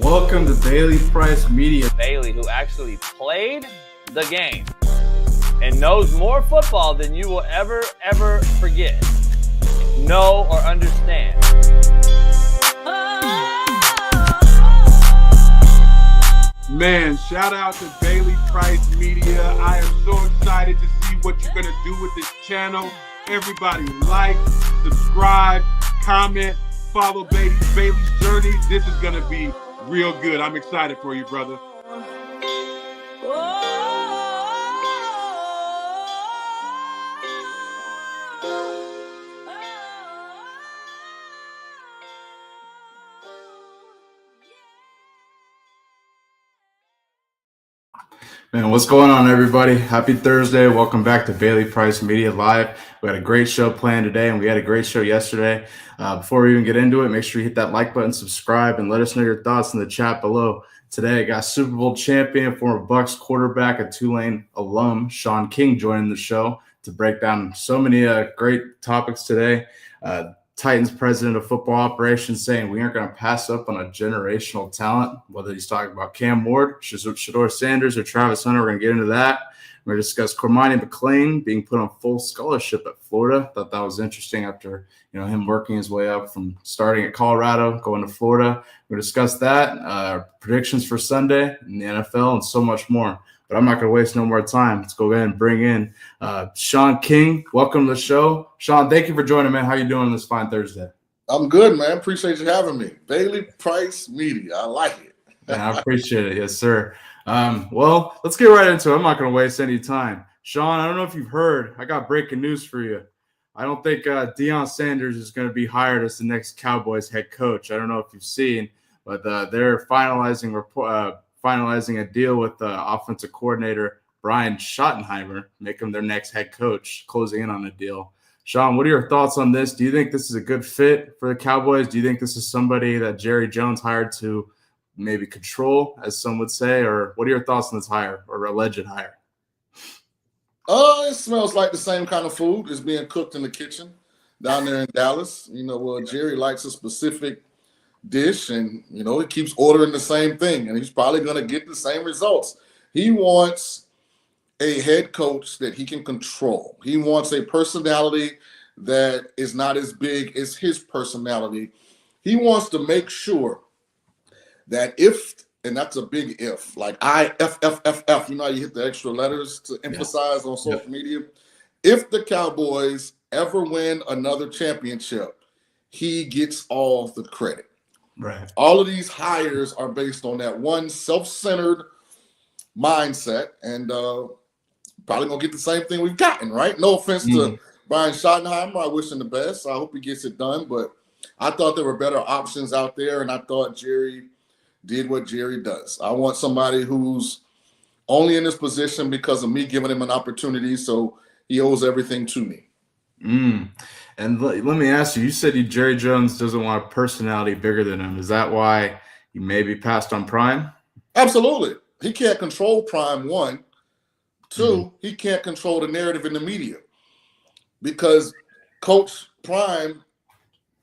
Welcome to Bailey Price Media. Bailey, who actually played the game and knows more football than you will ever forget, know, or understand. Man, shout out to Bailey Price Media. I am so excited to see what you're going to do with this channel. Everybody like, subscribe, comment, follow Bailey's journey. This is going to be real good. I'm excited for you, brother. Man, what's going on, everybody? Happy Thursday. Welcome back to Bailey Price Media Live. We had a great show planned today, and we had a great show yesterday. Before we even get into it, make sure you hit that like button, subscribe, and let us know your thoughts in the chat below. Today, I got Super Bowl champion, former Bucs quarterback, and Tulane alum, Shaun joining the show to break down so many great topics today. Titans president of football operations saying we aren't going to pass up on a generational talent, whether he's talking about Cam Ward, Shador Sanders, or Travis Hunter. We're going to get into that. We're going to discuss Cormani McClain being put on full scholarship at Florida. Thought that was interesting after him working his way up from starting at Colorado, going to Florida. We'll discuss that, predictions for Sunday in the NFL, and so much more. But I'm not going to waste no more time. Let's go ahead and bring in Shaun King. Welcome to the show. Shaun, thank you for joining, man. How you doing this fine Thursday? I'm good, man. Appreciate you having me. Bailey Price Media. I like it. Man, I appreciate it. Yes, sir. Well, let's get right into it. I'm not going to waste any time. Shaun, I don't know if you've heard. I got breaking news for you. I don't think Deion Sanders is going to be hired as the next Cowboys head coach. I don't know if you've seen, but they're finalizing a deal with offensive coordinator Brian Schottenheimer, make him their next head coach, closing in on a deal. Shaun, what are your thoughts on this? Do you think this is a good fit for the Cowboys? Do you think this is somebody that Jerry Jones hired to maybe control, as some would say? Or what are your thoughts on this hire or alleged hire? It smells like the same kind of food is being cooked in the kitchen down there in Dallas. Jerry likes a specific dish, and he keeps ordering the same thing, and he's probably going to get the same results. He wants a head coach that he can control. He wants a personality that is not as big as his personality. He wants to make sure that and that's a big if, like IFFFF, how you hit the extra letters to emphasize on social media. If the Cowboys ever win another championship, he gets all the credit. Right. All of these hires are based on that one self-centered mindset, and probably gonna get the same thing we've gotten, right? No offense to Brian Schottenheimer. I wish him the best. I hope he gets it done, but I thought there were better options out there, and I thought Jerry did what Jerry does. I want somebody who's only in this position because of me giving him an opportunity, so he owes everything to me. And let me ask you, you said Jerry Jones doesn't want a personality bigger than him. Is that why you maybe passed on Prime? Absolutely. He can't control Prime, one. Two, he can't control the narrative in the media because Coach Prime,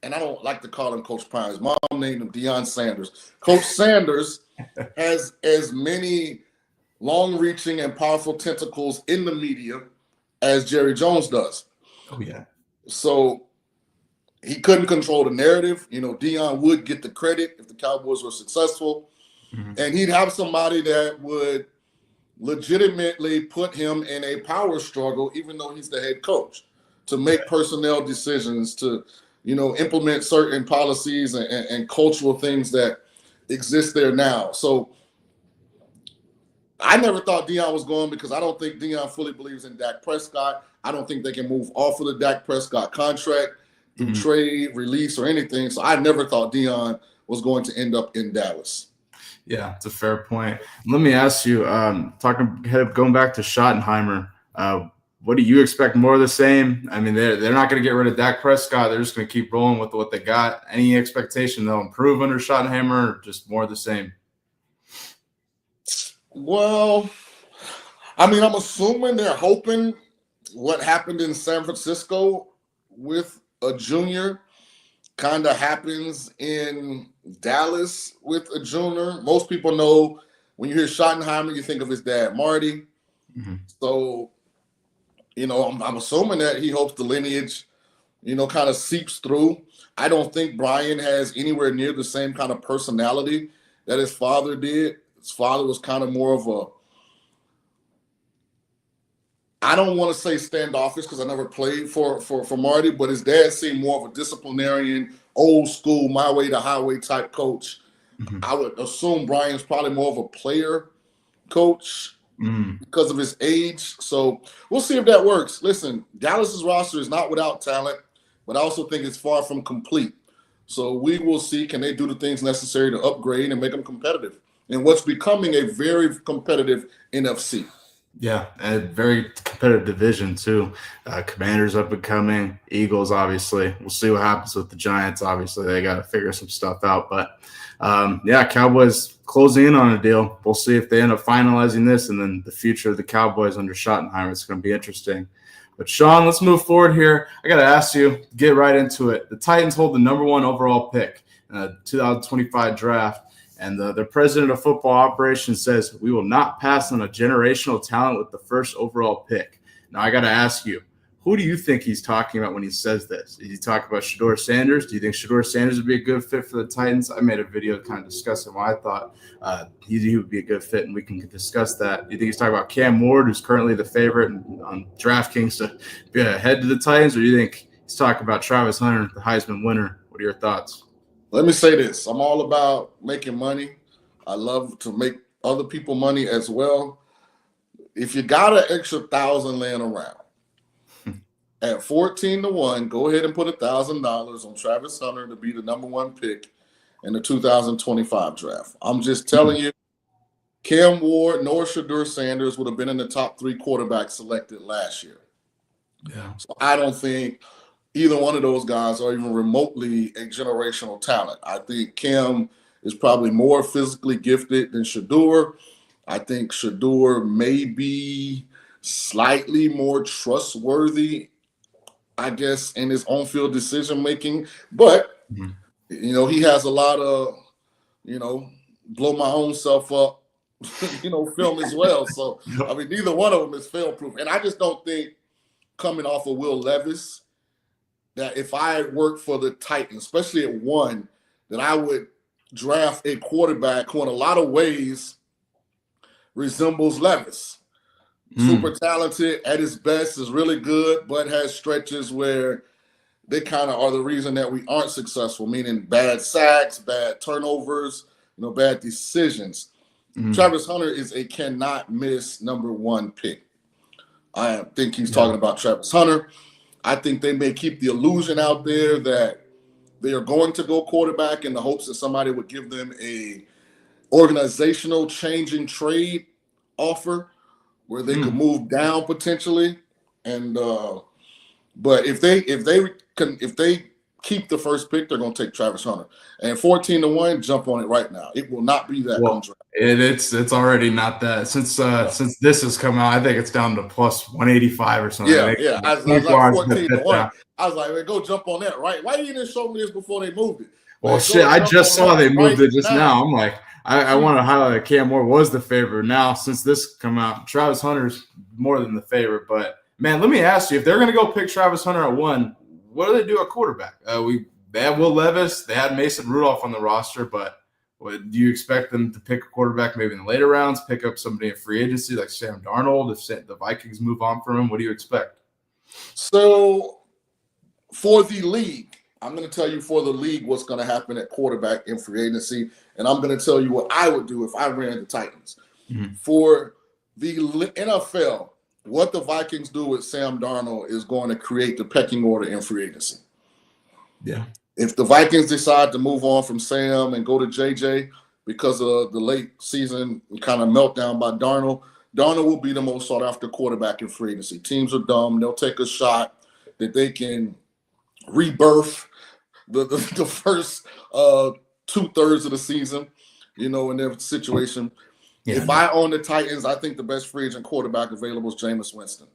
and I don't like to call him Coach Prime. His mom named him Deion Sanders. Coach Sanders has as many long-reaching and powerful tentacles in the media as Jerry Jones does. Oh, yeah. So he couldn't control the narrative. Deion would get the credit if the Cowboys were successful. And he'd have somebody that would legitimately put him in a power struggle, even though he's the head coach, to make personnel decisions, to implement certain policies and cultural things that exist there now. So I never thought Deion was going because I don't think Deion fully believes in Dak Prescott. I don't think they can move off of the Dak Prescott contract through trade, release, or anything. So I never thought Deion was going to end up in Dallas. Yeah, it's a fair point. Let me ask you, going back to Schottenheimer, what do you expect? More of the same? I mean, they're not going to get rid of Dak Prescott. They're just going to keep rolling with what they got. Any expectation they'll improve under Schottenheimer, or just more of the same? Well, I mean, I'm assuming they're hoping what happened in San Francisco with a junior kind of happens in Dallas with a junior. Most people know when you hear Schottenheimer, you think of his dad, Marty. Mm-hmm. So, I'm assuming that he hopes the lineage, kind of seeps through. I don't think Brian has anywhere near the same kind of personality that his father did. His father was kind of more of I don't want to say standoffish because I never played for Marty, but his dad seemed more of a disciplinarian, old school, my way to highway type coach. Mm-hmm. I would assume Brian's probably more of a player coach because of his age. So we'll see if that works. Listen, Dallas's roster is not without talent, but I also think it's far from complete. So we will see, can they do the things necessary to upgrade and make them competitive in what's becoming a very competitive NFC. Yeah, and a very competitive division too. Commanders up and coming, Eagles obviously. We'll see what happens with the Giants. Obviously, they got to figure some stuff out. But Cowboys closing in on a deal. We'll see if they end up finalizing this, and then the future of the Cowboys under Schottenheimer. It's going to be interesting. But Shaun, let's move forward here. I got to ask you, get right into it. The Titans hold the number 1 overall pick in the 2025 draft. And the president of football operations says, we will not pass on a generational talent with the first overall pick. Now, I got to ask you, who do you think he's talking about when he says this? Is he talking about Shedeur Sanders? Do you think Shedeur Sanders would be a good fit for the Titans? I made a video kind of discussing why I thought he would be a good fit, and we can discuss that. Do you think he's talking about Cam Ward, who's currently the favorite on DraftKings to be ahead to the Titans? Or do you think he's talking about Travis Hunter, the Heisman winner? What are your thoughts? Let me say this. I'm all about making money. I love to make other people money as well. If you got an extra $1,000 laying around, at 14-1, go ahead and put $1,000 on Travis Hunter to be the number 1 pick in the 2025 draft. I'm just telling you, Cam Ward nor Shedeur Sanders would have been in the top 3 quarterbacks selected last year. Yeah. So I don't think either one of those guys are even remotely a generational talent. I think Cam is probably more physically gifted than Shedeur. I think Shedeur may be slightly more trustworthy, I guess, in his on-field decision-making. But, he has a lot of, blow my own self up, film as well. So, I mean, neither one of them is fail-proof. And I just don't think coming off of Will Levis, that if I worked for the Titans, especially at 1, that I would draft a quarterback who in a lot of ways resembles Levis. Super talented, at his best, is really good, but has stretches where they kind of are the reason that we aren't successful, meaning bad sacks, bad turnovers, bad decisions. Travis Hunter is a cannot miss number 1 pick. I think he's talking about Travis Hunter. I think they may keep the illusion out there that they are going to go quarterback in the hopes that somebody would give them a organizational changing trade offer where they could move down potentially. And but if they keep the first pick, they're going to take Travis Hunter. And 14-1, jump on it right now. It will not be that. Well, it's already not that. Since this has come out, I think it's down to plus 185 or something. Yeah. I was like 14-1. I was like, man, go jump on that, right? Why didn't you show me this before they moved it? Well, shit, I just saw they moved it just now. I'm like, I want to highlight that Cam Moore was the favorite. Now, since this come out, Travis Hunter's more than the favorite. But, man, let me ask you, if they're going to go pick Travis Hunter at 1, what do they do at quarterback? They had Will Levis. They had Mason Rudolph on the roster. But do you expect them to pick a quarterback maybe in the later rounds, pick up somebody in free agency like Sam Darnold if the Vikings move on from him? What do you expect? So, for the league, I'm going to tell you for the league what's going to happen at quarterback in free agency, and I'm going to tell you what I would do if I ran the Titans. For the NFL, what the Vikings do with Sam Darnold is going to create the pecking order in free agency. Yeah. If the Vikings decide to move on from Sam and go to JJ because of the late season kind of meltdown by Darnold will be the most sought-after quarterback in free agency. Teams are dumb. They'll take a shot that they can rebirth the first 2/3 of the season, in their situation. Yeah. If I own the Titans, I think the best free agent quarterback available is Jameis Winston.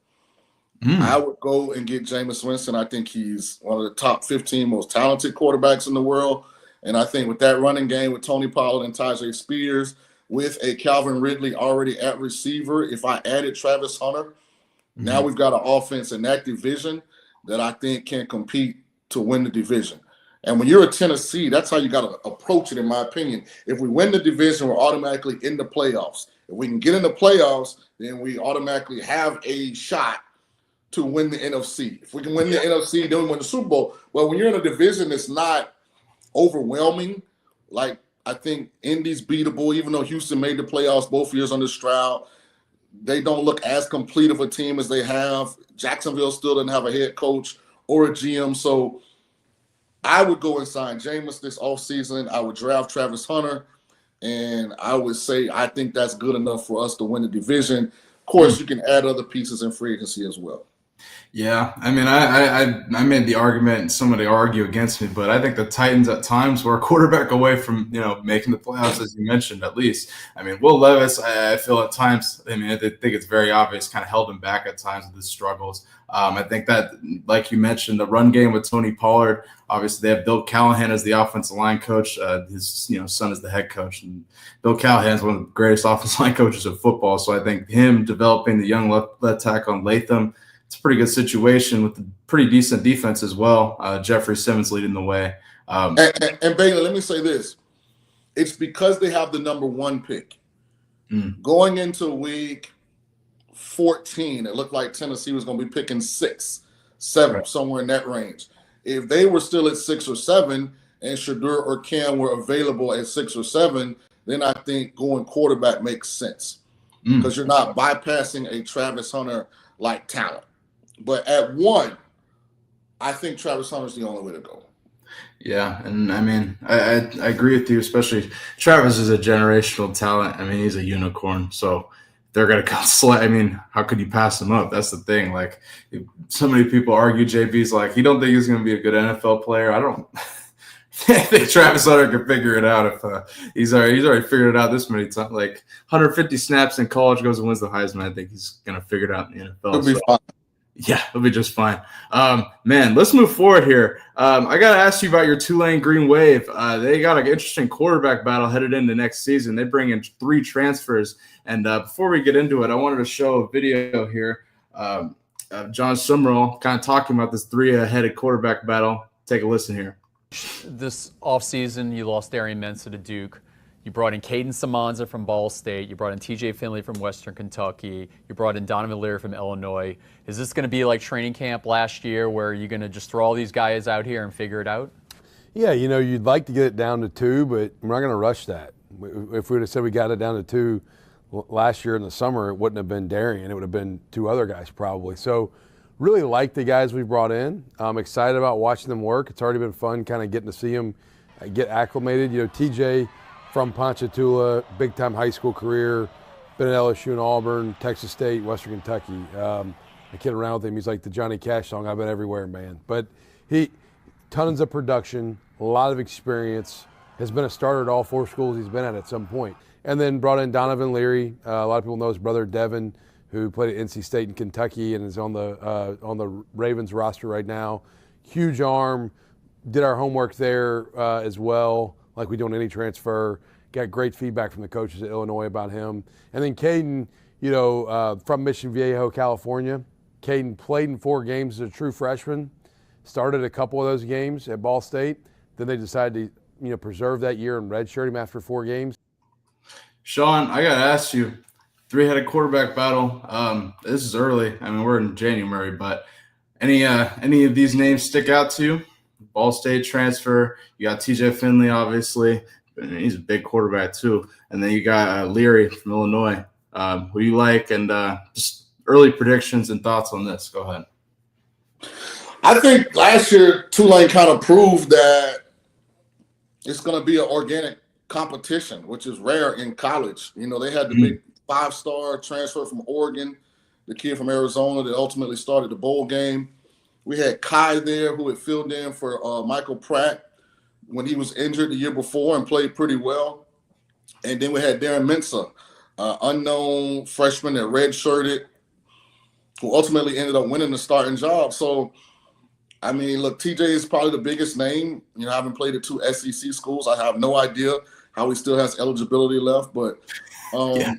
I would go and get Jameis Winston. I think he's one of the top 15 most talented quarterbacks in the world. And I think with that running game with Tony Pollard and Tajay Spears, with a Calvin Ridley already at receiver, if I added Travis Hunter, now we've got an offense in that division that I think can compete to win the division. And when you're a Tennessee, that's how you got to approach it, in my opinion. If we win the division, we're automatically in the playoffs. If we can get in the playoffs, then we automatically have a shot to win the NFC. If we can win the NFC, then we win the Super Bowl. Well, when you're in a division that's not overwhelming, like I think Indy's beatable, even though Houston made the playoffs both years under Stroud, they don't look as complete of a team as they have. Jacksonville still doesn't have a head coach or a GM. So I would go and sign Jameis this offseason. I would draft Travis Hunter, and I would say I think that's good enough for us to win the division. Of course, you can add other pieces in free agency as well. Yeah, I mean, I made the argument, and somebody argue against me, but I think the Titans at times were a quarterback away from, making the playoffs, as you mentioned, at least. I mean, Will Levis, I feel at times, I think it's very obvious, kind of held him back at times with his struggles. I think that, like you mentioned, the run game with Tony Pollard, obviously they have Bill Callahan as the offensive line coach. His son is the head coach, and Bill Callahan is one of the greatest offensive line coaches of football. So I think him developing the young left tackle on Latham, it's a pretty good situation with a pretty decent defense as well. Jeffrey Simmons leading the way. And Bailey, let me say this. It's because they have the number 1 pick. Going into week 14, it looked like Tennessee was going to be picking 6, 7, somewhere in that range. If they were still at 6 or 7 and Shadur or Cam were available at 6 or 7, then I think going quarterback makes sense because you're not bypassing a Travis Hunter-like talent. But at 1, I think Travis Hunter's the only way to go. Yeah, and I mean, I agree with you, especially Travis is a generational talent. I mean, he's a unicorn, so they're going to come I mean, how could you pass him up? That's the thing. Like, so many people argue JB's like, you don't think he's going to be a good NFL player? I don't I think Travis Hunter can figure it out if he's already figured it out this many times. Like 150 snaps in college, goes and wins the Heisman. I think he's going to figure it out in the NFL. He'll be fine. Yeah, it'll be just fine. Man, let's move forward here. I got to ask you about your Tulane Green Wave. They got an interesting quarterback battle headed into next season. They bring in 3 transfers. And before we get into it, I wanted to show a video here of John Summerall kind of talking about this 3-headed quarterback battle. Take a listen here. This offseason, you lost Darian Mensah to Duke. You brought in Caden Samanza from Ball State. You brought in TJ Finley from Western Kentucky. You brought in Donovan Leary from Illinois. Is this going to be like training camp last year where you're going to just throw all these guys out here and figure it out? Yeah, you'd like to get it down to 2, but we're not going to rush that. If we would have said we got it down to 2 last year in the summer, it wouldn't have been Darian. It would have been 2 other guys probably. So really like the guys we brought in. I'm excited about watching them work. It's already been fun kind of getting to see them get acclimated. TJ from Ponchatoula, big-time high school career, been at LSU and Auburn, Texas State, Western Kentucky. I kid around with him. He's like the Johnny Cash song, I've been everywhere, man. But tons of production, a lot of experience, has been a starter at all 4 schools he's been at some point. And then brought in Donovan Leary. A lot of people know his brother Devin, who played at NC State and Kentucky and is on the Ravens roster right now. Huge arm, did our homework there as well, like we do on any transfer. Got great feedback from the coaches at Illinois about him. And then Caden, from Mission Viejo, California. Caden played in 4 games as a true freshman, started a couple of those games at Ball State. Then they decided to preserve that year and redshirt him after 4 games. Shaun, I got to ask you, 3-headed quarterback battle. This is early. I mean, we're in January, but any of these names stick out to you? Ball State transfer. You got TJ Finley, obviously. He's a big quarterback too. And then you got Leary from Illinois. Who you like? And just early predictions and thoughts on this. Go ahead. I think last year Tulane kind of proved that it's going to be an organic competition, which is rare in college. They had the big 5-star transfer from Oregon, the kid from Arizona that ultimately started the bowl game. We had Kai there who had filled in for Michael Pratt when he was injured the year before and played pretty well. And then we had Darren Mensah, unknown freshman that redshirted. who ultimately ended up winning the starting job. So, I mean, look, TJ is probably the biggest name. You know, I haven't played at 2 SEC schools. I have no idea how he still has eligibility left, but Yeah.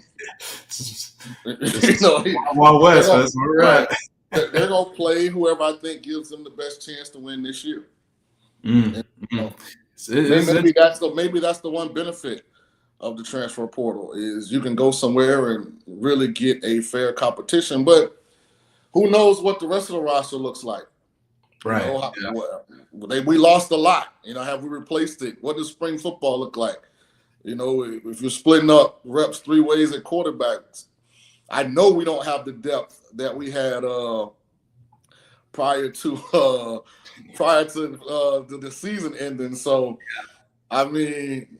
you know, Wild West, that's where we're at. They're gonna play whoever I think gives them the best chance to win this year. Mm. And, maybe that's the one benefit of the transfer portal is you can go somewhere and really get a fair competition. But who knows what the rest of the roster looks like? Right. You know, we lost a lot. You know, have we replaced it? What does spring football look like? You know, if you're splitting up reps 3 ways at quarterbacks, I know we don't have the depth that we had prior to the season ending. So, I mean,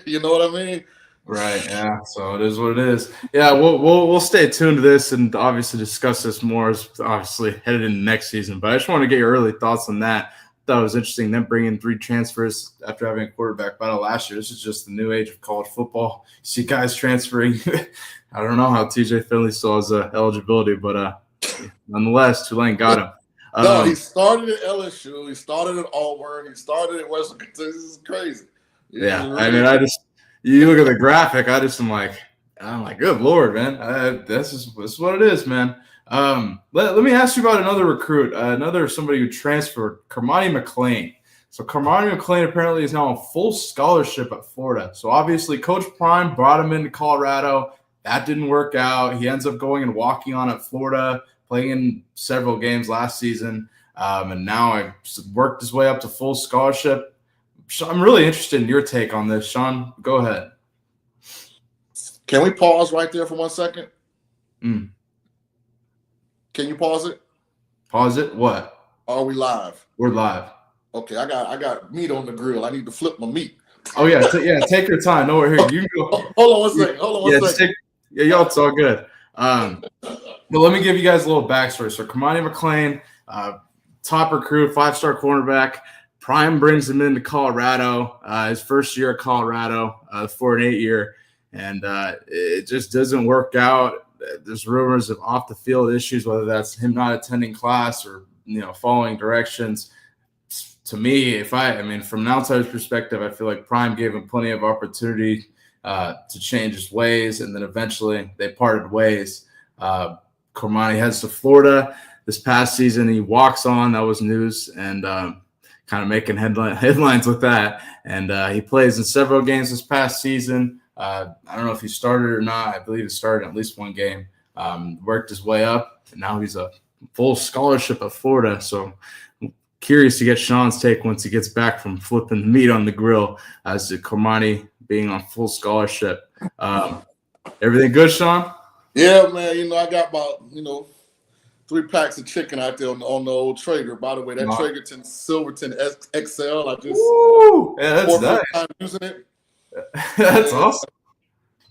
you know what I mean? Right. Yeah. So it is what it is. Yeah. We'll stay tuned to this and obviously discuss this more as obviously headed into next season. But I just want to get your early thoughts on that. I thought it was interesting them bringing 3 transfers after having a quarterback battle last year. This is just the new age of college football. You see guys transferring. I don't know how TJ Finley still has eligibility, but nonetheless, Tulane got him. No, he started at LSU. He started at Auburn. He started at Western Kentucky. This is crazy. Yeah. I mean, you look at the graphic, I'm like, good Lord, man. This is what it is, man. Let me ask you about another recruit, somebody who transferred, Cormani McClain. So Cormani McClain apparently is now on full scholarship at Florida. So obviously Coach Prime brought him into Colorado. That didn't work out. He ends up going and walking on at Florida, playing in several games last season. And now I worked his way up to full scholarship. I'm really interested in your take on this, Shaun. Go ahead. Can we pause right there for 1 second? Can you pause it? Pause it? What? Are we live? We're live. Okay, I got meat on the grill. I need to flip my meat. Oh yeah, take your time. No, we're here. You can go. Hold on one second. Y'all, it's all good. But let me give you guys a little backstory. So Cormani McClain, top recruit, 5-star cornerback. Prime brings him into Colorado, his first year at Colorado, 4-8 year, and it just doesn't work out. There's rumors of off the field issues, whether that's him not attending class or following directions. To me, from an outsider's perspective, I feel like Prime gave him plenty of opportunity to change his ways, and then eventually they parted ways. Cormani heads to Florida this past season. He walks on. That was news, and kind of making headlines with that. And he plays in several games this past season. I don't know if he started or not. I believe he started at least one game. Worked his way up, and now he's a full scholarship at Florida. So I'm curious to get Shaun's take once he gets back from flipping the meat on the grill as to Cormani being on full scholarship. Everything good, Shaun? Yeah, man. I got about 3 packs of chicken out there on the old Traeger. By the way, that Traegerton Silverton XL. I just that's time using it. That's awesome.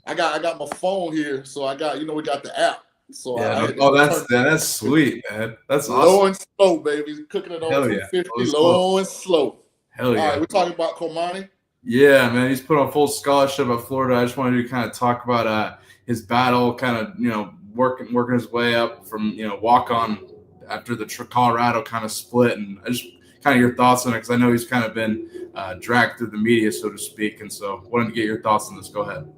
I got my phone here, so I got we got the app. So that's sweet, man. That's awesome. Low and slow, baby. Cooking it on 250, low and slow. Hell yeah. All right, we're talking about Cormani. Yeah, man. He's put on full scholarship at Florida. I just wanted to kind of talk about his battle, kind of working his way up from walk on after the Colorado kind of split, and I just kind of your thoughts on it because I know he's kind of been dragged through the media, so to speak, and so wanted to get your thoughts on this. Go ahead.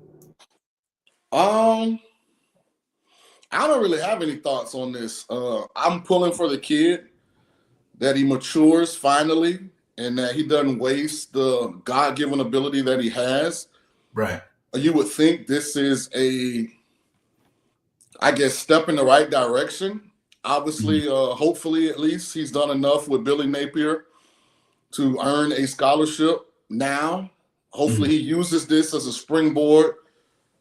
I don't really have any thoughts on this. I'm pulling for the kid that he matures finally, and that he doesn't waste the God-given ability that he has. Right. You would think this is step in the right direction. Obviously, hopefully, at least he's done enough with Billy Napier to earn a scholarship now. Hopefully, he uses this as a springboard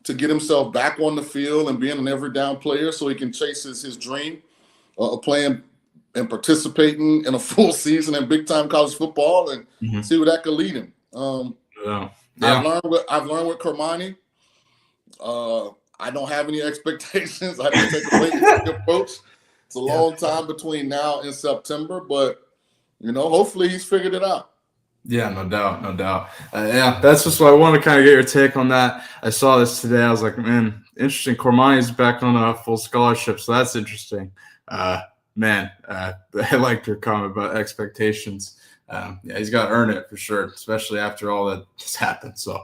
to get himself back on the field and being an every down player so he can chase his dream of playing and participating in a full season in big-time college football and see where that could lead him. I've learned with Cormani. I don't have any expectations. I can take a wait-and-see approach. It's a long time between now and September, but hopefully he's figured it out. Yeah, no doubt, no doubt. Yeah, that's just what I want to kind of get your take on that. I saw this today. I was like, man, interesting. Cormani's back on a full scholarship, so that's interesting. Uh, man, I liked your comment about expectations. Yeah, he's got to earn it for sure, especially after all that has happened. So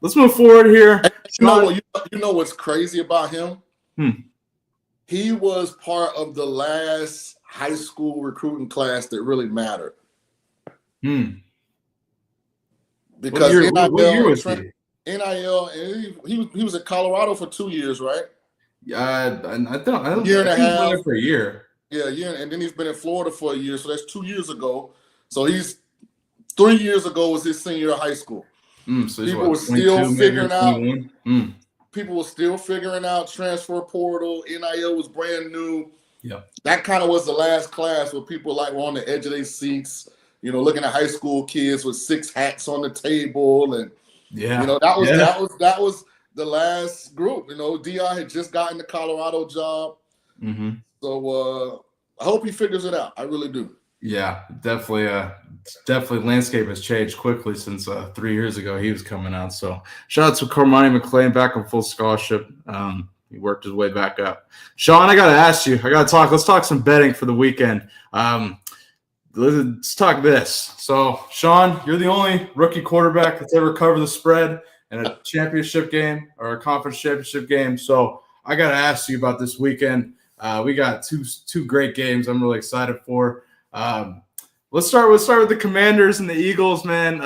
let's move forward here. You know what's crazy about him? He was part of the last high school recruiting class that really mattered. Because what year was he? NIL, and he was at Colorado for 2 years, right? Yeah, I don't. Year and a half. He was there for a year. Yeah, and then he's been in Florida for a year, so that's 2 years ago. So 3 years ago was his senior year of high school. So people were still figuring out. 21? People were still figuring out transfer portal. NIL was brand new. Yeah, that kind of was the last class where people were on the edge of their seats, looking at high school kids with 6 hats on the table, and that was the last group. Dion had just gotten the Colorado job, so I hope he figures it out. I really do. Yeah, definitely. Definitely, landscape has changed quickly since 3 years ago he was coming out. So shout out to Cormani McClain back on full scholarship. He worked his way back up. Shaun, I got to ask you. Let's talk some betting for the weekend. Let's talk this. So, Shaun, you're the only rookie quarterback that's ever covered the spread in a championship game or a conference championship game. So I got to ask you about this weekend. We got two great games I'm really excited for. Let's start with the Commanders and the Eagles, man.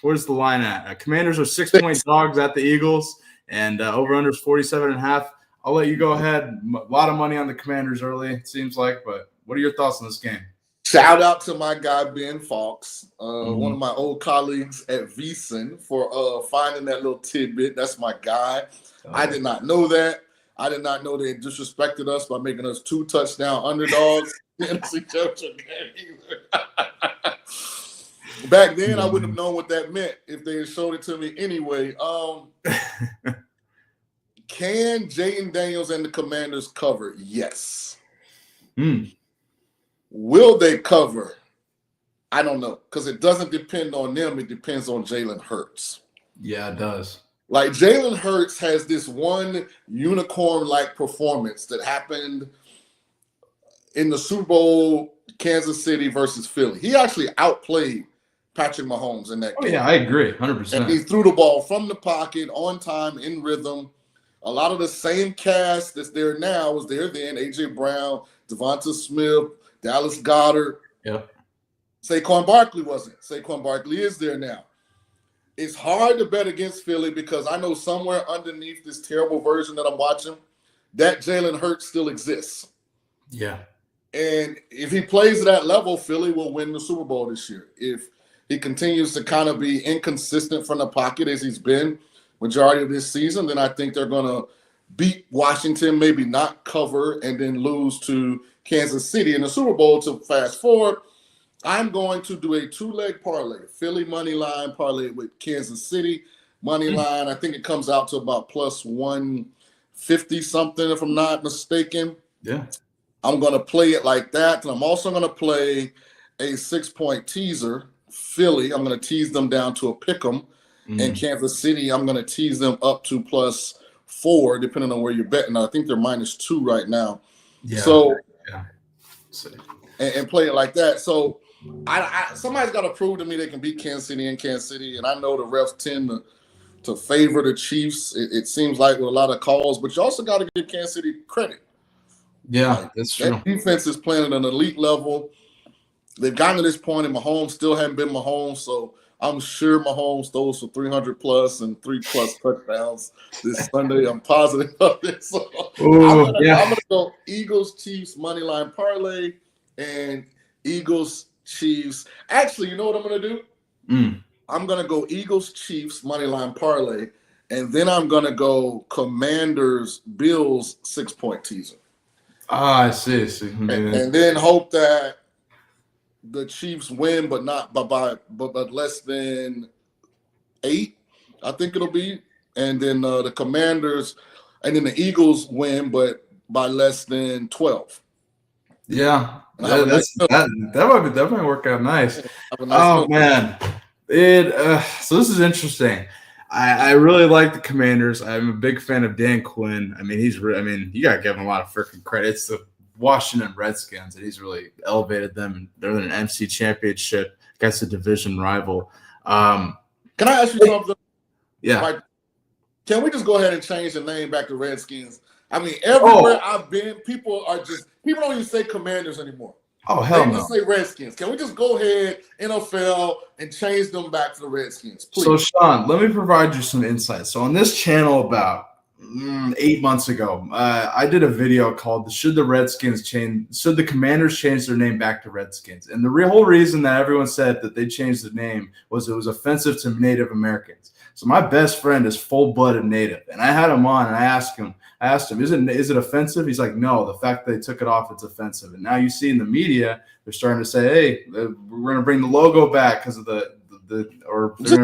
Where's the line at? Commanders are 6-point dogs at the Eagles, and over-under is 47.5. I'll let you go ahead. A lot of money on the Commanders early, it seems like, but what are your thoughts on this game? Shout out to my guy, Ben Fox, one of my old colleagues at VSiN, for finding that little tidbit. That's my guy. I did not know that. I did not know they disrespected us by making us 2 touchdown underdogs. Back then, I wouldn't have known what that meant if they had showed it to me anyway. Can Jaden Daniels and the Commanders cover? Yes. Will they cover? I don't know, because it doesn't depend on them. It depends on Jalen Hurts. Yeah, it does. Like, Jalen Hurts has this one unicorn-like performance that happened in the Super Bowl, Kansas City versus Philly. He actually outplayed Patrick Mahomes in that game. Oh, yeah, I agree, 100%. And he threw the ball from the pocket, on time, in rhythm. A lot of the same cast that's there now was there then. A.J. Brown, Devonta Smith, Dallas Goedert. Yep. Saquon Barkley wasn't. Saquon Barkley is there now. It's hard to bet against Philly because I know somewhere underneath this terrible version that I'm watching, that Jalen Hurts still exists. Yeah. And if he plays at that level, Philly will win the Super Bowl this year. If he continues to kind of be inconsistent from the pocket as he's been majority of this season, then I think they're going to beat Washington, maybe not cover, and then lose to Kansas City in the Super Bowl. To fast forward, I'm going to do a 2-leg parlay, Philly money line parlay with Kansas City money line. I think it comes out to about plus 150 something, if I'm not mistaken. Yeah. I'm going to play it like that. And I'm also going to play a 6-point teaser. Philly, I'm going to tease them down to a pick 'em. And Kansas City, I'm going to tease them up to plus 4, depending on where you're betting. I think they're -2 right now. Yeah. So, yeah. And play it like that. So, somebody's got to prove to me they can beat Kansas City in Kansas City. And I know the refs tend to favor the Chiefs. It seems like with a lot of calls, but you also got to give Kansas City credit. Yeah, that's true. That defense is playing at an elite level. They've gotten to this point, and Mahomes still haven't been Mahomes, so I'm sure Mahomes throws for 300+ and 3+ touchdowns this Sunday. I'm positive of it. So I'm gonna go Eagles Chiefs money line parlay and Eagles Chiefs. Actually, you know what I'm gonna do? I'm gonna go Eagles Chiefs money line parlay, and then I'm gonna go Commanders Bills 6-point teaser. Ah, I see. And then hope that the Chiefs win, but not but less than 8, I think it'll be. And then the Commanders, and then the Eagles win, but by less than 12. Yeah, That might work out nice. Have a nice Oh meal. man, so this is interesting. I really like the Commanders. I'm a big fan of Dan Quinn. I mean, you gotta give him a lot of freaking credit. It's the Washington Redskins, and he's really elevated them. And they're in an MC championship against a division rival. Can I ask you something? Yeah. Like, can we just go ahead and change the name back to Redskins? I mean, everywhere I've been, people don't even say Commanders anymore. Oh, hell they no. just say Redskins. Can we just go ahead, NFL, and change them back to the Redskins, please? So, Shaun, let me provide you some insight. So, on this channel about 8 months ago, I did a video called Should the Commanders change their name back to Redskins? And the whole reason that everyone said that they changed the name was it was offensive to Native Americans. So my best friend is full-blooded Native, and I had him on, and I asked him, is it offensive? He's like, no, the fact that they took it off, it's offensive. And now you see in the media, they're starting to say, hey, we're going to bring the logo back because of just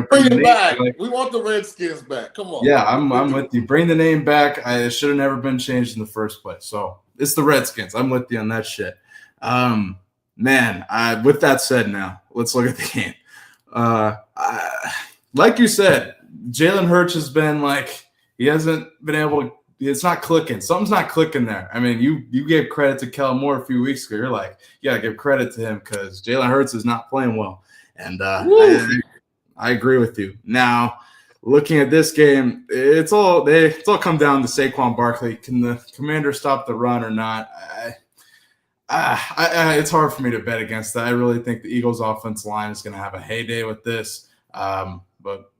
bring it back. Like, we want the Redskins back. Come on. Yeah, I'm with you. Bring the name back. It should have never been changed in the first place. So it's the Redskins. I'm with you on that shit. With that said, now let's look at the game. Like you said, Jalen Hurts has been like he hasn't been able to. It's not clicking. Something's not clicking there. I mean, you gave credit to Kellen Moore a few weeks ago. You're like, you gotta give credit to him because Jalen Hurts is not playing well. And I agree with you. Now, looking at this game, it's all come down to Saquon Barkley. Can the Commanders stop the run or not? It's hard for me to bet against that. I really think the Eagles' offensive line is going to have a heyday with this. But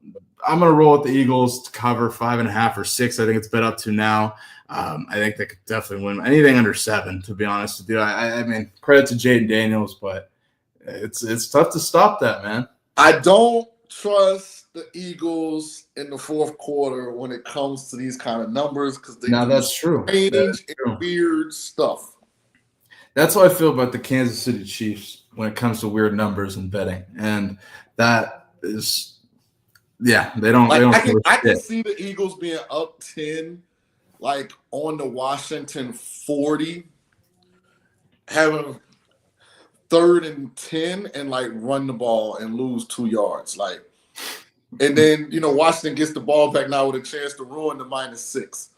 I'm going to roll with the Eagles to cover 5.5 or 6. I think it's bet up to now. I think they could definitely win anything under 7, to be honest with you. I mean, credit to Jaden Daniels, but it's tough to stop that, man. I don't trust the Eagles in the fourth quarter when it comes to these kind of numbers because they that's true. Strange and weird stuff. That's how I feel about the Kansas City Chiefs when it comes to weird numbers and betting, and that is, yeah, they don't. I can see the Eagles being up 10, like on the Washington 40, having 3rd and 10 and like run the ball and lose 2 yards. Like, and then, Washington gets the ball back now with a chance to ruin the -6.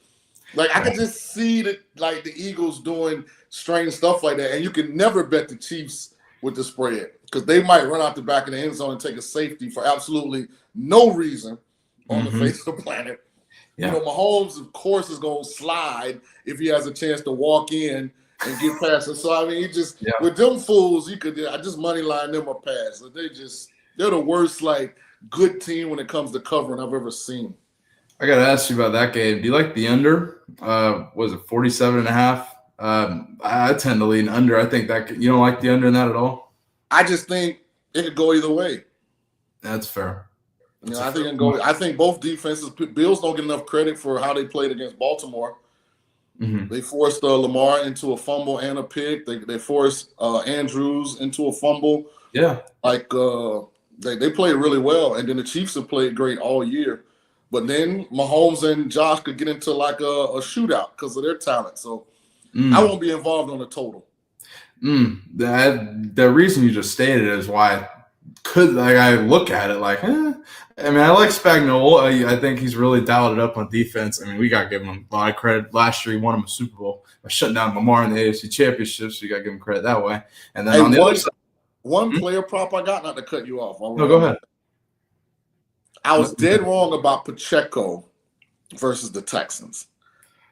Like, I can just see that, like, the Eagles doing strange stuff like that. And you can never bet the Chiefs with the spread because they might run out the back of the end zone and take a safety for absolutely no reason on the face of the planet. Yeah. Mahomes, of course, is going to slide if he has a chance to walk in and get past it. So, I mean, with them fools, I just money line them a pass. So they're the worst, like, good team when it comes to covering I've ever seen. I got to ask you about that game. Do you like the under? Was it 47.5? I tend to lean under. I think that you don't like the under in that at all? I just think it could go either way. That's fair. I think it can go. I think both defenses, Bills don't get enough credit for how they played against Baltimore. Mm-hmm. They forced Lamar into a fumble and a pick. They forced Andrews into a fumble. Yeah. Like they played really well. And then the Chiefs have played great all year. But then Mahomes and Josh could get into like a shootout because of their talent. So I won't be involved on the total. The reason you just stated is why I look at it like, I mean, I like Spagnuolo. I think he's really dialed it up on defense. I mean, we got to give him a lot of credit. Last year, he won him a Super Bowl by shutting down Lamar in the AFC Championship, so you got to give him credit that way. And then on the other side, one player prop I got, not to cut you off. No, go ahead. I was dead wrong about Pacheco versus the Texans.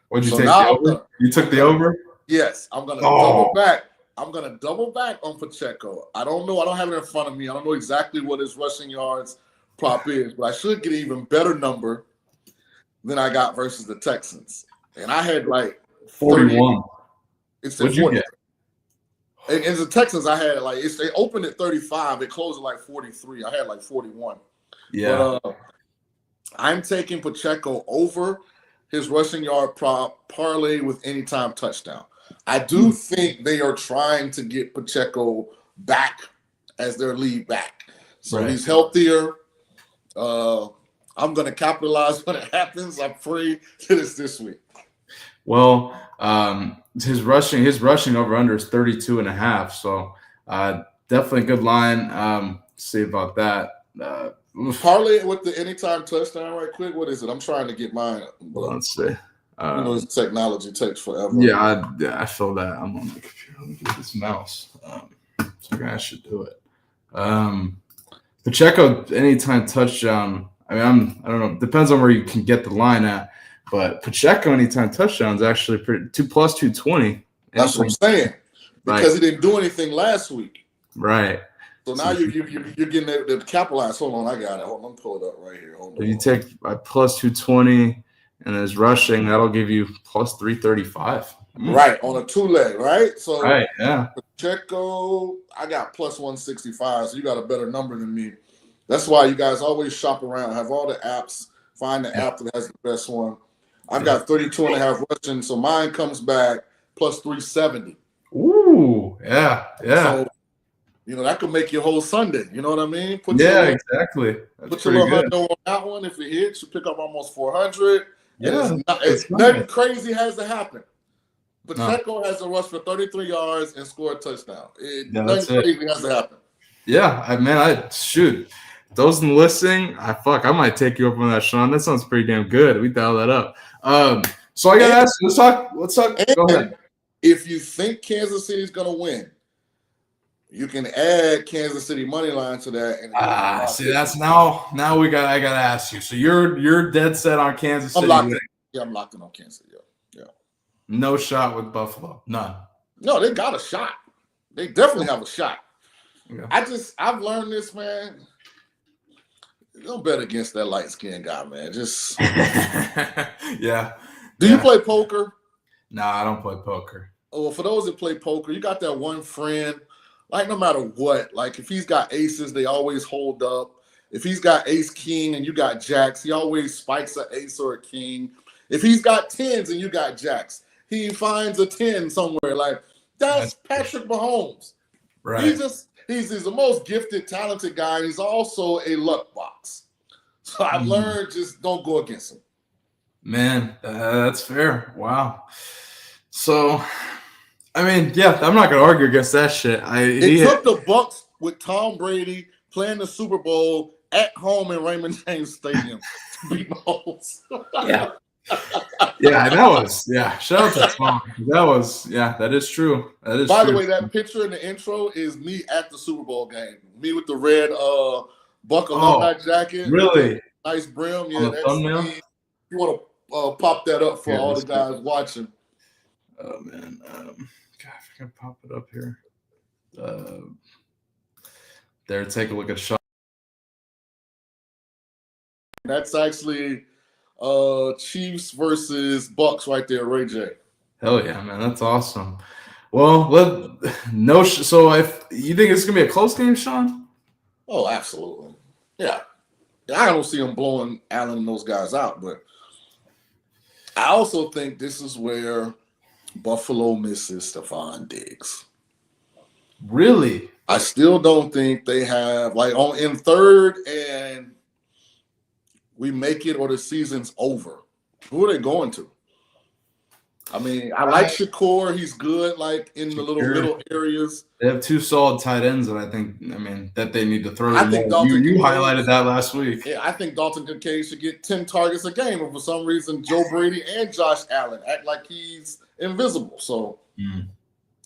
What did you take? The over? You took the over? Yes, I'm going to double back. I'm going to double back on Pacheco. I don't know. I don't have it in front of me. I don't know exactly what his rushing yards prop is, but I should get an even better number than I got versus the Texans. And I had like 41. It's What'd you get? And the Texans, I had like they opened at 35. It closed at like 43. I had like 41. Yeah. But, I'm taking Pacheco over his rushing yard prop parlay with anytime touchdown. I do think they are trying to get Pacheco back as their lead back. So he's healthier. I'm going to capitalize when it happens. I pray that it's this week. Well, his rushing over under is 32.5. So definitely a good line. See about that. Parlay it with the anytime touchdown right quick. What is it? I'm trying to get mine. But, Let's see. this technology takes forever. Yeah, I feel that. I'm on the computer. Let me get this mouse. So I should do it. Pacheco anytime touchdown. I mean, I don't know. Depends on where you can get the line at. But Pacheco anytime touchdown is actually pretty plus 220. That's what I'm saying. Because he didn't do anything last week. Right. So now you're getting the capitalize. Hold on, I got it. Hold on, pull it up right here. Hold on. If you take plus 220 and there's rushing, that'll give you plus 335. Right, on a 2-leg, right? So right, yeah. Pacheco, I got plus 165, so you got a better number than me. That's why you guys always shop around, have all the apps, find the app that has the best one. I've got 32.5 rushing, so mine comes back plus 370. Ooh, yeah. So, that could make your whole Sunday. You know what I mean? Exactly. Put your little $100 on that one. If it hits, you pick up almost 400. Yeah, nothing crazy has to happen. Pacheco has to rush for 33 yards and score a touchdown. Nothing crazy has to happen. Yeah, shoot. Those in the listing, I might take you up on that, Shaun. That sounds pretty damn good. We dial that up. So I gotta ask you, let's talk. Go ahead. If you think Kansas City's gonna win, you can add Kansas City money line to that. See, that's now I gotta ask you. So you're dead set on Kansas City. I'm locked in on Kansas City. Yeah. No shot with Buffalo. None. No, they got a shot. They definitely have a shot. Yeah. I've learned this, man. Don't bet against that light skinned guy, man. Just yeah. Do you play poker? Nah, I don't play poker. Oh, well, for those that play poker, you got that one friend. Like no matter what, like if he's got aces, they always hold up. If he's got ace king and you got jacks, he always spikes an ace or a king. If he's got tens and you got jacks, he finds a 10 somewhere. Like that's Patrick Mahomes. Right. He's the most gifted, talented guy. And he's also a luck box. So I've learned just don't go against him. Man, that's fair. Wow. So, I mean, yeah, I'm not gonna argue against that shit. It took the Bucks with Tom Brady playing the Super Bowl at home in Raymond James Stadium to beat Mahomes. Shout out to Tom. That is true. That is By true. the way, that picture in the intro is me at the Super Bowl game. Me with the red Buck alumni jacket. Really? Nice brim. Yeah, that's thumbnail? me. You want to pop that up for all the guys watching. Oh man. God, if I can pop it up here. There, take a look at Shaun. That's actually Chiefs versus Bucks right there, Ray J. Hell yeah, man, that's awesome. Well, so if you think it's gonna be a close game, Shaun? Oh, absolutely. Yeah. I don't see them blowing Allen and those guys out, but I also think this is where Buffalo misses Stephon Diggs. Really? I still don't think they have in third and we make it or the season's over. Who are they going to? I mean, I like Shakur. He's good, in the little middle areas. They have two solid tight ends that they need to throw. I think you highlighted that last week. Yeah, I think Dalton Kincaid should get 10 targets a game, and for some reason, Joe Brady and Josh Allen act like he's invisible. So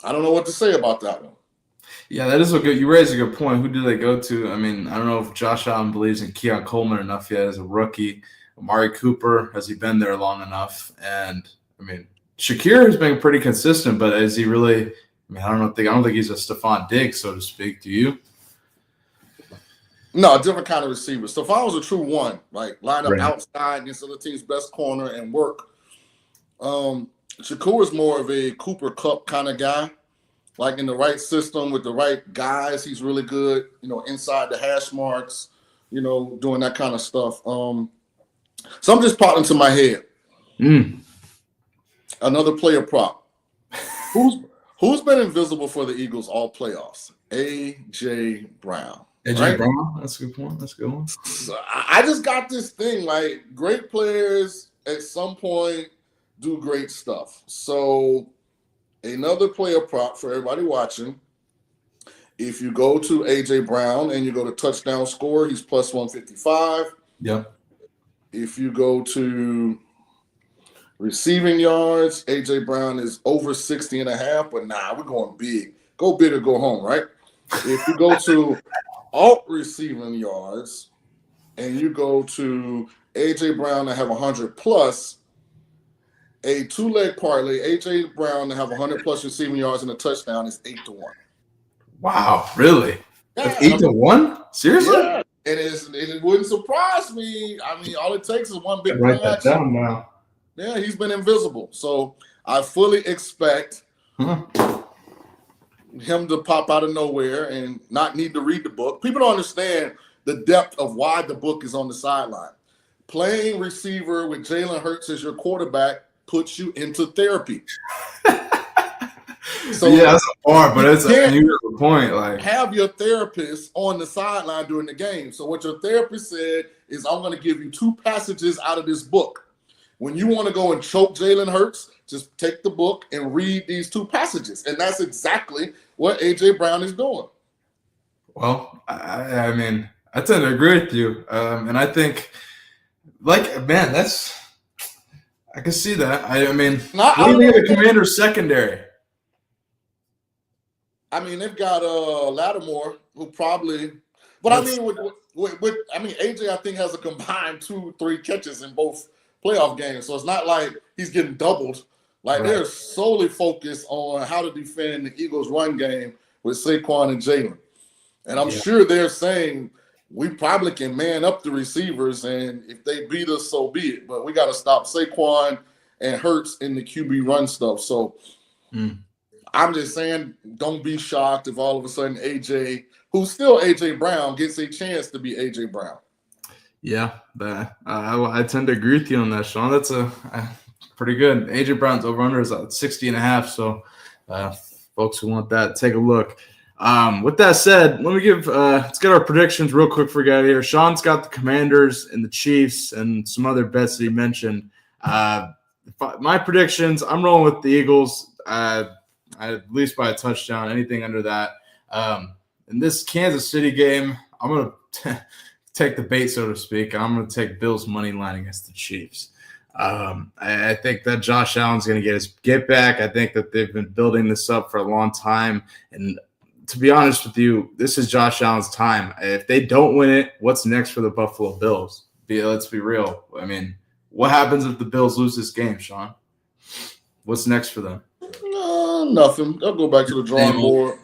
I don't know what to say about that one. Yeah, that is you raised a good point. Who do they go to? I mean, I don't know if Josh Allen believes in Keon Coleman enough yet as a rookie. Amari Cooper, has he been there long enough? And I mean, Shakir has been pretty consistent, but is he really? I mean, I don't think he's a Stephon Diggs, so to speak. Do you? No, a different kind of receiver. Stephon was a true one, line up outside against the other team's best corner and work. Shakur is more of a Cooper Kupp kind of guy. In the right system with the right guys, he's really good, inside the hash marks, doing that kind of stuff. So I'm just popping into my head. Another player prop. Who's been invisible for the Eagles all playoffs? A.J. Brown. A.J. Brown? That's a good point. That's a good one. So I just got this thing, great players at some point do great stuff. So another player prop for everybody watching. If you go to AJ Brown and you go to touchdown score, he's plus 155. Yep. If you go to receiving yards, AJ Brown is over 60 and a half, but nah, we're going big. Go big or go home, right? If you go to alt receiving yards and you go to AJ Brown to have 100 plus, a two-leg parlay, AJ Brown to have 100 plus receiving yards and a touchdown is 8-1. Wow, really? Yeah, That's 8-1? Seriously? Yeah, it wouldn't surprise me. I mean, all it takes is one big Write that down now. Yeah, he's been invisible. So I fully expect him to pop out of nowhere and not need to read the book. People don't understand the depth of why the book is on the sideline. Playing receiver with Jalen Hurts as your quarterback puts you into therapy. So yeah, that's a bar, but it's a beautiful point. Like, have your therapist on the sideline during the game. So what your therapist said is, I'm going to give you 2 passages out of this book. When you want to go and choke Jalen Hurts, just take the book and read these 2 passages. And that's exactly what A.J. Brown is doing. Well, I mean, I tend to agree with you. And I think, like, man, I can see that. I mean, what do you think of the Commanders' secondary? I mean, they've got Lattimore, who probably – but I mean, AJ, I think, has a combined 2-3 catches in both playoff games. So it's not like he's getting doubled. Like, they're solely focused on how to defend the Eagles' run game with Saquon and Jalen. And I'm sure they're saying, we probably can man up the receivers, and if they beat us, so be it. But we got to stop Saquon and Hurts in the QB run stuff. So I'm just saying, don't be shocked if all of a sudden AJ, who's still AJ Brown, gets a chance to be AJ Brown. Yeah, I tend to agree with you on that, Shaun. That's a pretty good. AJ Brown's over-under is at 60 and a half. So folks who want that, take a look. With that said, let me let's get our predictions real quick for you guys here. Shaun's got the Commanders and the Chiefs and some other bets that he mentioned. My predictions, I'm rolling with the Eagles. At least by a touchdown, anything under that. In this Kansas City game, I'm going to take the bait, so to speak. I'm going to take Bills' money line against the Chiefs. I think that Josh Allen's going to get back. I think that they've been building this up for a long time. And to be honest with you, this is Josh Allen's time. If they don't win it, what's next for the Buffalo Bills? Let's be real. I mean, what happens if the Bills lose this game, Shaun? What's next for them? Nothing. They'll go back to the drawing board.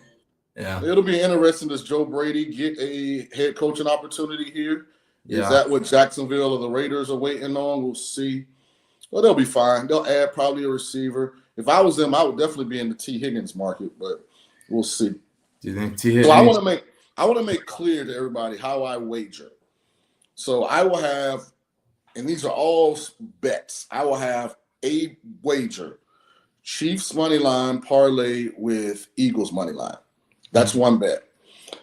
Yeah. It'll be interesting. Does Joe Brady get a head coaching opportunity here? Is that what Jacksonville or the Raiders are waiting on? We'll see. Well, they'll be fine. They'll add probably a receiver. If I was them, I would definitely be in the T. Higgins market, but we'll see. Do you think T. Higgins? So I want to make clear to everybody how I wager. So I will have, and these are all bets, I will have a wager. Chiefs money line parlay with Eagles money line. That's one bet.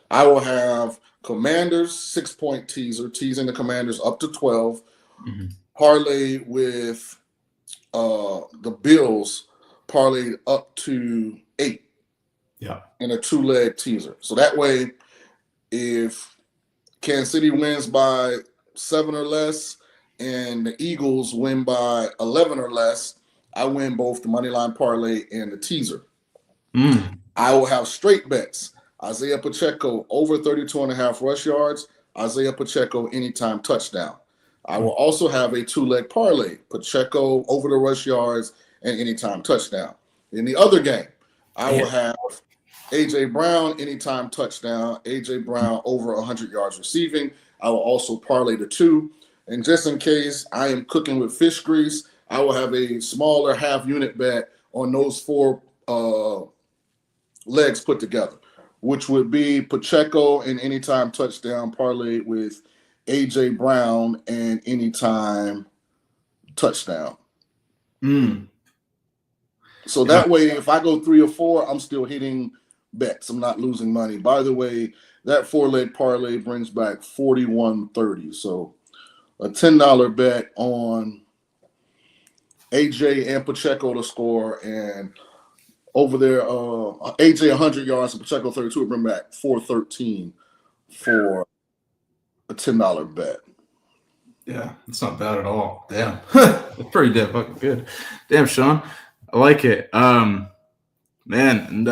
I will have Commanders 6-point teaser, teasing the Commanders up to 12. Parlay with the Bills parlay up to 8. Yeah. In a 2-leg teaser. So that way, if Kansas City wins by 7 or less and the Eagles win by 11 or less, I win both the money line parlay and the teaser. I will have straight bets. Isaiah Pacheco over 32.5 rush yards. Isaiah Pacheco anytime touchdown. I will also have a 2-leg parlay. Pacheco over the rush yards and anytime touchdown. In the other game, I will have A.J. Brown anytime touchdown. A.J. Brown over 100 yards receiving. I will also parlay the 2. And just in case I am cooking with fish grease, I will have a smaller half-unit bet on those 4 legs put together, which would be Pacheco and anytime touchdown parlay with A.J. Brown and anytime touchdown. So that way, if I go 3 or 4, I'm still hitting bets. I'm not losing money. By the way, that 4-leg parlay brings back $41.30. So a $10 bet on AJ and Pacheco to score, and over there, AJ 100 yards and Pacheco 32 would bring back 413 for a $10 bet. Yeah, it's not bad at all. Damn. It's pretty damn fucking good. Damn, Shaun. I like it. Man, and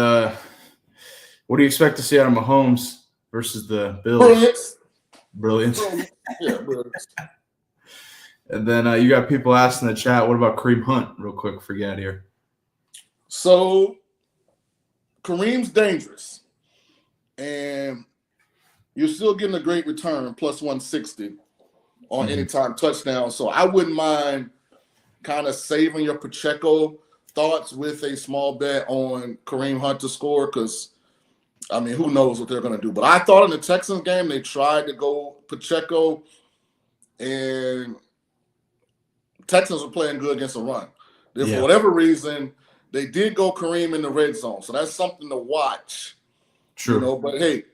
what do you expect to see out of Mahomes versus the Bills? Brilliant. Yeah, brilliant. And then you got people asking in the chat, what about Kareem Hunt, real quick, before we get out of here? So Kareem's dangerous, and you're still getting a great return, plus 160 on anytime touchdown. So I wouldn't mind kind of saving your Pacheco thoughts with a small bet on Kareem Hunt to score, because, I mean, who knows what they're going to do. But I thought in the Texans game they tried to go Pacheco, and Texans were playing good against the run. For whatever reason, they did go Kareem in the red zone. So that's something to watch. True. You know, but hey,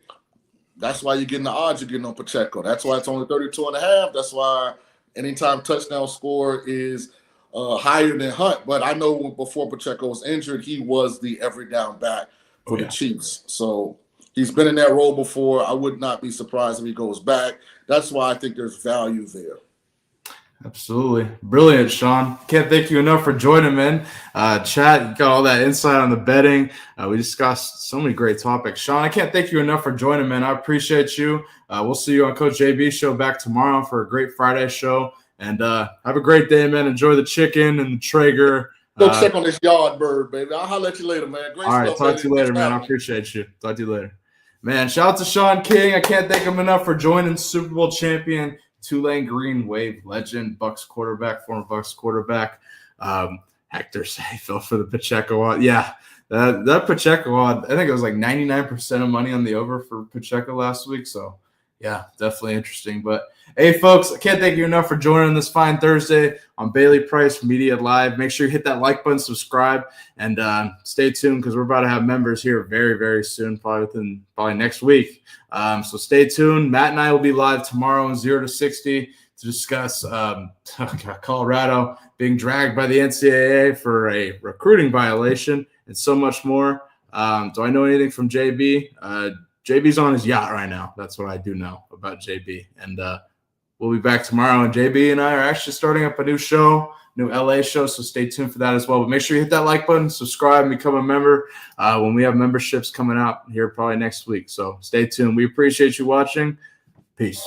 that's why you're getting the odds you're getting on Pacheco. That's why it's only 32.5. That's why anytime touchdown score is higher than Hunt. But I know before Pacheco was injured, he was the every down back for the Chiefs. So he's been in that role before. I would not be surprised if he goes back. That's why I think there's value there. Absolutely. Brilliant, Shaun. Can't thank you enough for joining, man. Chat, you got all that insight on the betting. We discussed so many great topics. Shaun, I can't thank you enough for joining, man. I appreciate you. We'll see you on Coach JB's show back tomorrow for a great Friday show. And have a great day, man. Enjoy the chicken and the Traeger. Go check on this yard bird, baby. I'll holler at you later, man. Great all right, stuff, talk to you later, man. I appreciate you. Talk to you later. Man, shout out to Shaun King. I can't thank him enough for joining Super Bowl champion Tulane Green Wave legend, Bucks quarterback, former Bucks quarterback. Hector fell for the Pacheco odd. Yeah, that Pacheco odd, I think it was like 99% of money on the over for Pacheco last week. So, yeah, definitely interesting. But, hey, folks, I can't thank you enough for joining this fine Thursday on Bailey Price Media Live. Make sure you hit that like button, subscribe, and stay tuned because we're about to have members here very, very soon, probably next week. So stay tuned. Matt and I will be live tomorrow in 0 to 60 to discuss Colorado being dragged by the NCAA for a recruiting violation and so much more. Do I know anything from JB? JB's on his yacht right now. That's what I do know about JB. And we'll be back tomorrow. And JB and I are actually starting up a new show, new LA show, so stay tuned for that as well. But make sure you hit that like button, subscribe, and become a member when we have memberships coming out here probably next week. So stay tuned. We appreciate you watching. Peace.